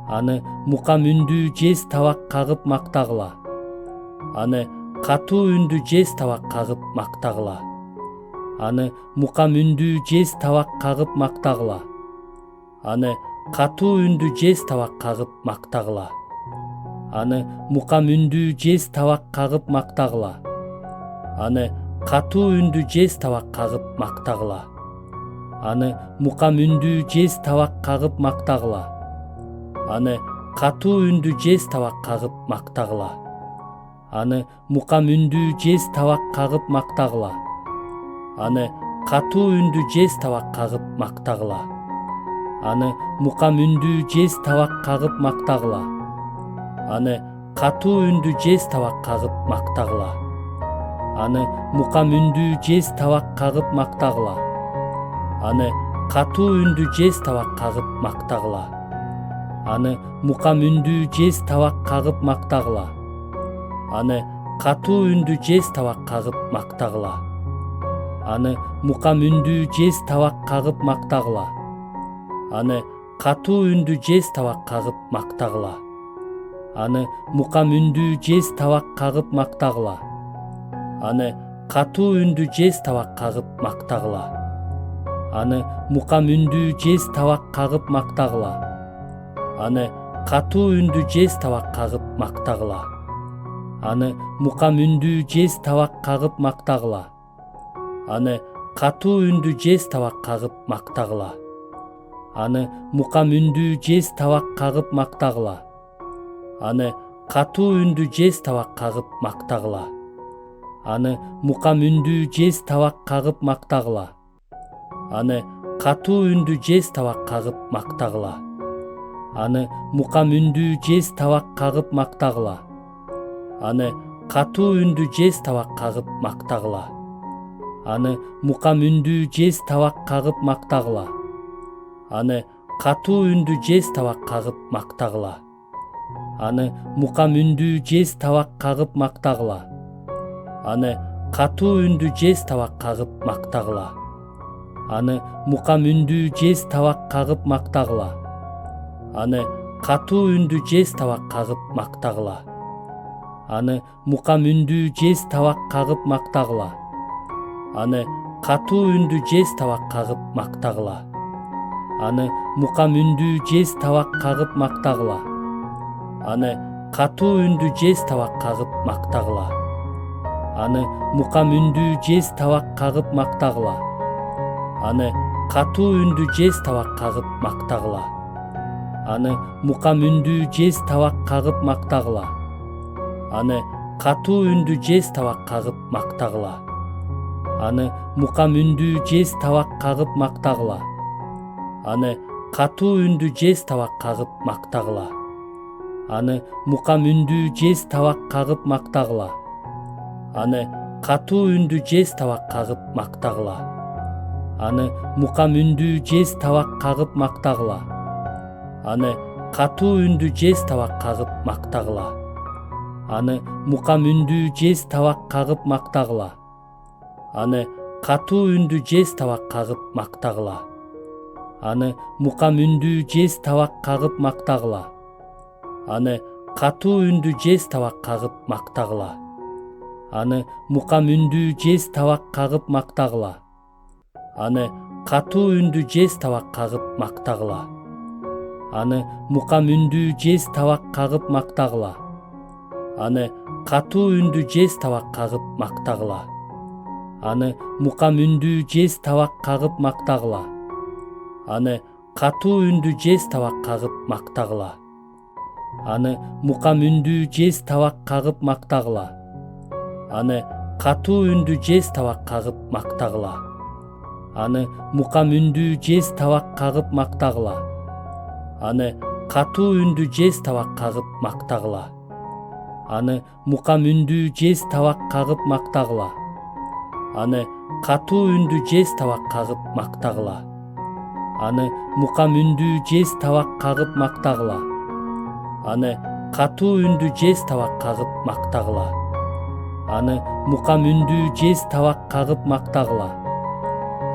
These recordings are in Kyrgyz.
Аны мукам үндүү жез тавак кагып мактагыла. Аны катуу үндүү жез тавак кагып мактагыла. Аны мукам үндүү жез тавак кагып мактагыла. Аны катуу үндүү жез тавак кагып мактагыла. Аны мукам үндүү жез тавак кагып мактагыла. Аны катуу үндүү жез тавак кагып мактагыла. Аны мукам үндүү жез тавак кагып мактагыла. Аны катуу үндүү жез тавак кагып мактагыла. Аны мукам үндүү жез тавак кагып мактагыла. Аны катуу үндүү жез тавак кагып мактагыла. Аны мукам үндүү жез тавак кагып мактагыла. Аны катуу үндүү жез тавак кагып мактагыла. Аны мукам үндүү жез тавак кагып мактагыла. Аны катуу үндүү жез тавак кагып мактагыла. Аны мукам үндүү жез тавак кагып мактагыла. Аны катуу үндүү жез тавак кагып мактагыла. Аны мукам үндүү жез тавак кагып мактагыла. Аны катуу үндүү жез тавак кагып мактагыла. Аны мукам үндүү жез тавак кагып мактагыла. Аны катуу үндүү жез тавак кагып мактагыла. Аны мукам үндүү жез тавак кагып мактагыла. Аны катуу үндүү жез тавак кагып мактагыла. Аны мукам үндүү жез тавак кагып мактагыла. Аны катуу үндүү жез тавак кагып мактагыла. Аны мукам үндүү жез тавак кагып мактагыла. Аны катуу үндүү жез тавак кагып мактагыла. Аны мукам үндүү жез тавак кагып мактагыла. Аны катуу үндүү жез тавак кагып мактагыла. Аны мукам үндүү жез тавак кагып мактагыла. Аны катуу үндүү жез тавак кагып мактагыла. Аны мукам үндүү жез тавак кагып мактагыла. Аны катуу үндүү жез тавак кагып мактагыла. Аны мукам үндүү жез тавак кагып мактагыла. Аны катуу үндүү жез тавак кагып мактагыла. Аны мукам үндүү жез тавак кагып мактагыла. Аны катуу үндүү жез тавак кагып мактагыла. Аны мукам үндүү жез тавак кагып мактагыла. Аны катуу үндүү жез тавак кагып мактагыла. Аны мукам үндүү жез тавак кагып мактагыла. Аны катуу үндүү жез тавак кагып мактагыла. Аны мукам үндүү жез тавак кагып мактагыла. Аны катуу үндүү жез тавак кагып мактагыла. Аны мукам үндүү жез тавак кагып мактагыла. Аны катуу үндүү жез тавак кагып мактагыла. Аны мукам үндүү жез тавак кагып мактагыла. Аны катуу үндүү жез тавак кагып мактагыла. Аны мукам үндүү жез тавак кагып мактагыла. Аны катуу үндүү жез тавак кагып мактагыла. Аны мукам үндүү жез тавак кагып мактагыла. Аны катуу үндүү жез тавак кагып мактагыла. Аны мукам үндүү жез тавак кагып мактагыла. Аны катуу үндүү жез тавак кагып мактагыла. Аны мукам үндүү жез тавак кагып мактагыла. Аны катуу үндүү жез тавак кагып мактагыла. Аны мукам үндүү жез тавак кагып мактагыла. Аны катуу үндүү жез тавак кагып мактагыла. Аны мукам үндүү жез тавак кагып мактагыла. Аны катуу үндүү жез тавак кагып мактагыла. Аны мукам үндүү жез тавак кагып мактагыла. Аны катуу үндүү жез тавак кагып мактагыла. Аны мукам үндүү жез тавак кагып мактагыла. Аны катуу үндүү жез тавак кагып мактагыла. Аны мукам үндүү жез тавак кагып мактагыла. Аны катуу үндүү жез тавак кагып мактагыла. Аны мукам үндүү жез тавак кагып мактагыла. Аны катуу үндүү жез тавак кагып мактагыла. Аны мукам үндүү жез тавак кагып мактагыла. Аны катуу үндүү жез тавак кагып мактагыла. Аны мукам үндүү жез тавак кагып мактагыла.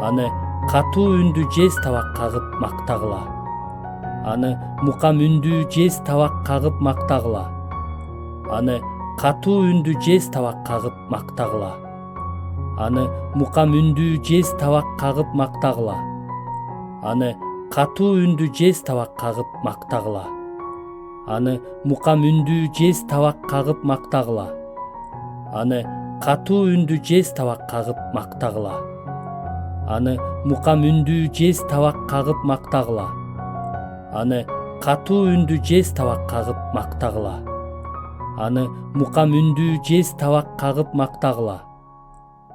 Аны катуу үндүү жез тавак кагып мактагыла. аны мукам үндүү жез табак кагып мактагыла. Аны катуу үндүү жез табак кагып мактагыла. Аны мукам үндүү жез табак кагып мактагыла. Аны катуу үндүү жез табак кагып мактагыла. Аны мукам үндүү жез табак кагып мактагыла. Аны катуу үндүү жез табак кагып мактагыла. Аны мукам үндүү жез табак кагып мактагыла. Аны катуу үндүү жез табак кагып мактагыла. Аны мукам үндүү жез табак кагып мактагыла.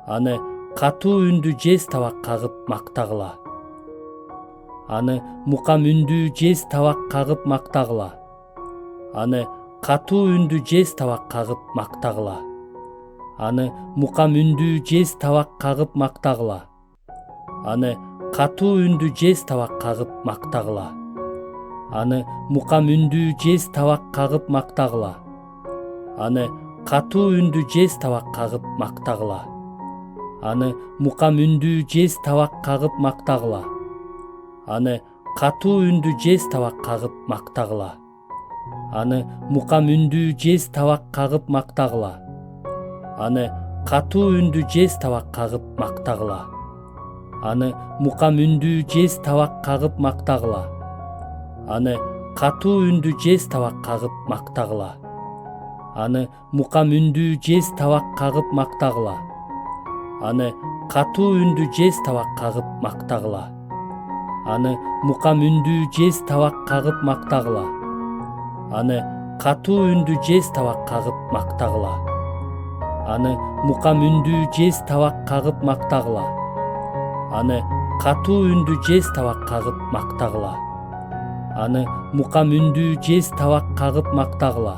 Аны катуу үндүү жез табак кагып мактагыла. Аны мукам үндүү жез табак кагып мактагыла. Аны катуу үндүү жез табак кагып мактагыла. Аны мукам үндүү жез табак кагып мактагыла. Аны катуу үндүү жез табак кагып мактагыла. Аны мукам үндүү жез табак кагып мактагыла. Аны катуу үндүү жез табак кагып мактагыла. Аны мукам үндүү жез табак кагып мактагыла. Аны катуу үндүү жез табак кагып мактагыла. Аны мукам үндүү жез табак кагып мактагыла. Аны катуу үндүү жез табак кагып мактагыла. Аны мукам үндүү жез табак кагып мактагыла. Аны катуу үндүү жез табак кагып мактагыла. Аны мукам үндүү жез табак кагып мактагыла. Аны катуу үндүү жез табак кагып мактагыла. Аны мукам үндүү жез табак кагып мактагыла. Аны катуу үндүү жез табак кагып мактагыла. Аны мукам үндүү жез табак кагып мактагыла. Аны катуу үндүү жез табак кагып мактагыла. Аны мукам үндүү жез табак кагып мактагыла.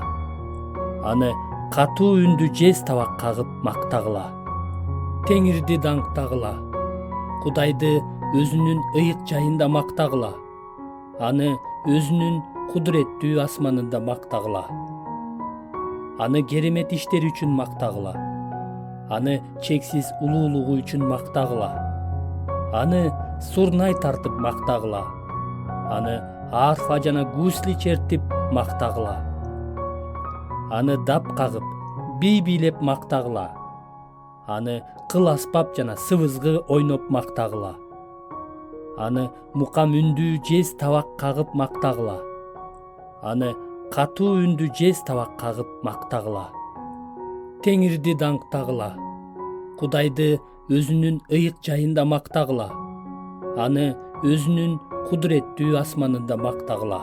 Аны катуу үндүү жез табак кагып мактагыла. Теңирди даңктагыла. Кудайды өзүнүн ыйык жайында мактагыла. Аны өзүнүн кудуреттүү асманында мактагыла. Аны керемет иштери үчүн мактагыла. Аны чексиз улуулугу үчүн мактагыла. Аны сурнай тартып мактагыла. Аны арфа жана гусли чертип мактагыла. Аны дап кагып, бий бийлеп мактагыла. Аны кыл аспап жана сыбызгы ойноп мактагыла. Аны мукам үндүү жез табак кагып мактагыла. Аны катуу үндүү жез табак кагып мактагыла. Теңирди даңктагыла. Кудайды өзүнүн ыйык жайында мактагыла. Аны өзүнүн кудуреттүү асманында мактагыла.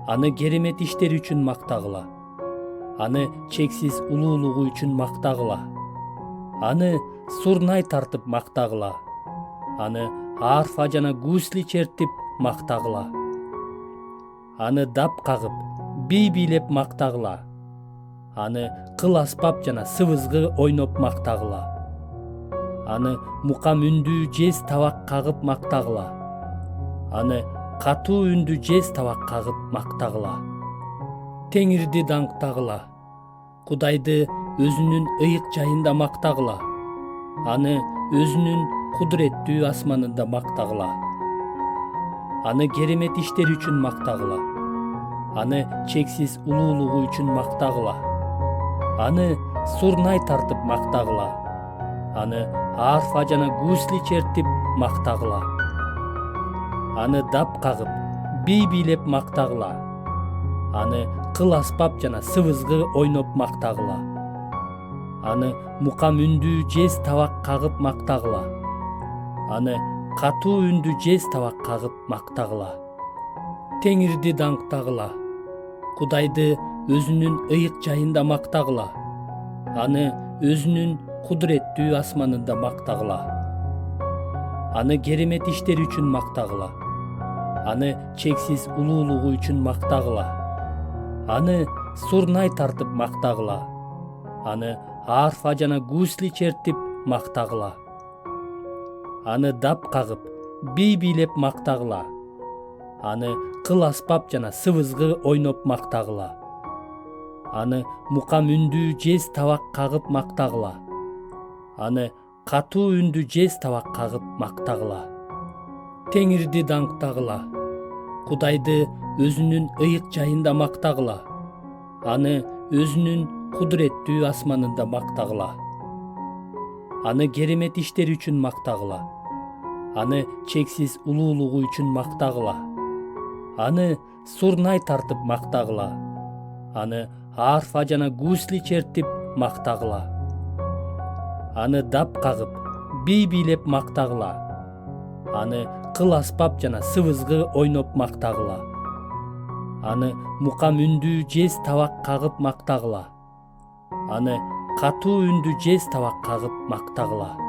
Аны керемет иштери үчүн мактагыла. Аны чексиз улуулугу үчүн мактагыла. Аны сурнай тартып мактагыла. Аны арфа жана гусли чертип мактагыла. Аны дап кагып, бий бийлеп мактагыла. Аны кыл аспап жана сыбызгы ойноп мактагыла. Аны мукам үндүү жез табак кагып мактагыла. Аны катуу үндүү жез табак кагып мактагыла. Теңирди даңктагыла. Кудайды өзүнүн ыйык жайында мактагыла. Аны өзүнүн кудуреттүү асманында мактагыла. Аны керемет иштери үчүн мактагыла. Аны чексиз улуулугу үчүн мактагыла. Аны сурнай тартып мактагыла. Аны арфа жана гусли чертип мактагыла. Аны дап кагып, бий бийлеп мактагыла. Аны кыл аспап жана сыбызгы ойноп мактагыла. Аны мукам үндүү жез табак кагып мактагыла. Аны катуу үндүү жез табак кагып мактагыла. Теңирди даңктагыла. Кудайды өзүнүн ыйык жайында мактагыла. Аны өзүнүн кудуреттүү асманында мактагыла. Аны керемет иштери үчүн мактагыла. Аны чексиз улуулугу үчүн мактагыла. Аны сурнай тартып мактагыла. Аны арфа жана гусли чертип мактагыла. Аны дап кагып, бий бийлеп мактагыла. Аны кыл аспап жана сыбызгы ойноп мактагыла. Аны мукам үндүү жез табак кагып мактагыла. Аны катуу үндүү жез табак кагып мактагыла. Теңирди даңктагыла. Кудайды өзүнүн ыйык жайында мактагыла. Аны өзүнүн кудуреттүү асманында мактагыла. Аны керемет иштери үчүн мактагыла. Аны чексиз улуулугу үчүн мактагыла. Аны сурнай тартып мактагыла. Аны арфа жана гусли чертип мактагыла. Аны дап кагып, бий бийлеп мактагыла. Аны кыл аспап жана сыбызгы ойноп мактагыла. Аны мукам үндүү жез табак кагып мактагыла. Аны катуу үндүү жез табак кагып мактагыла.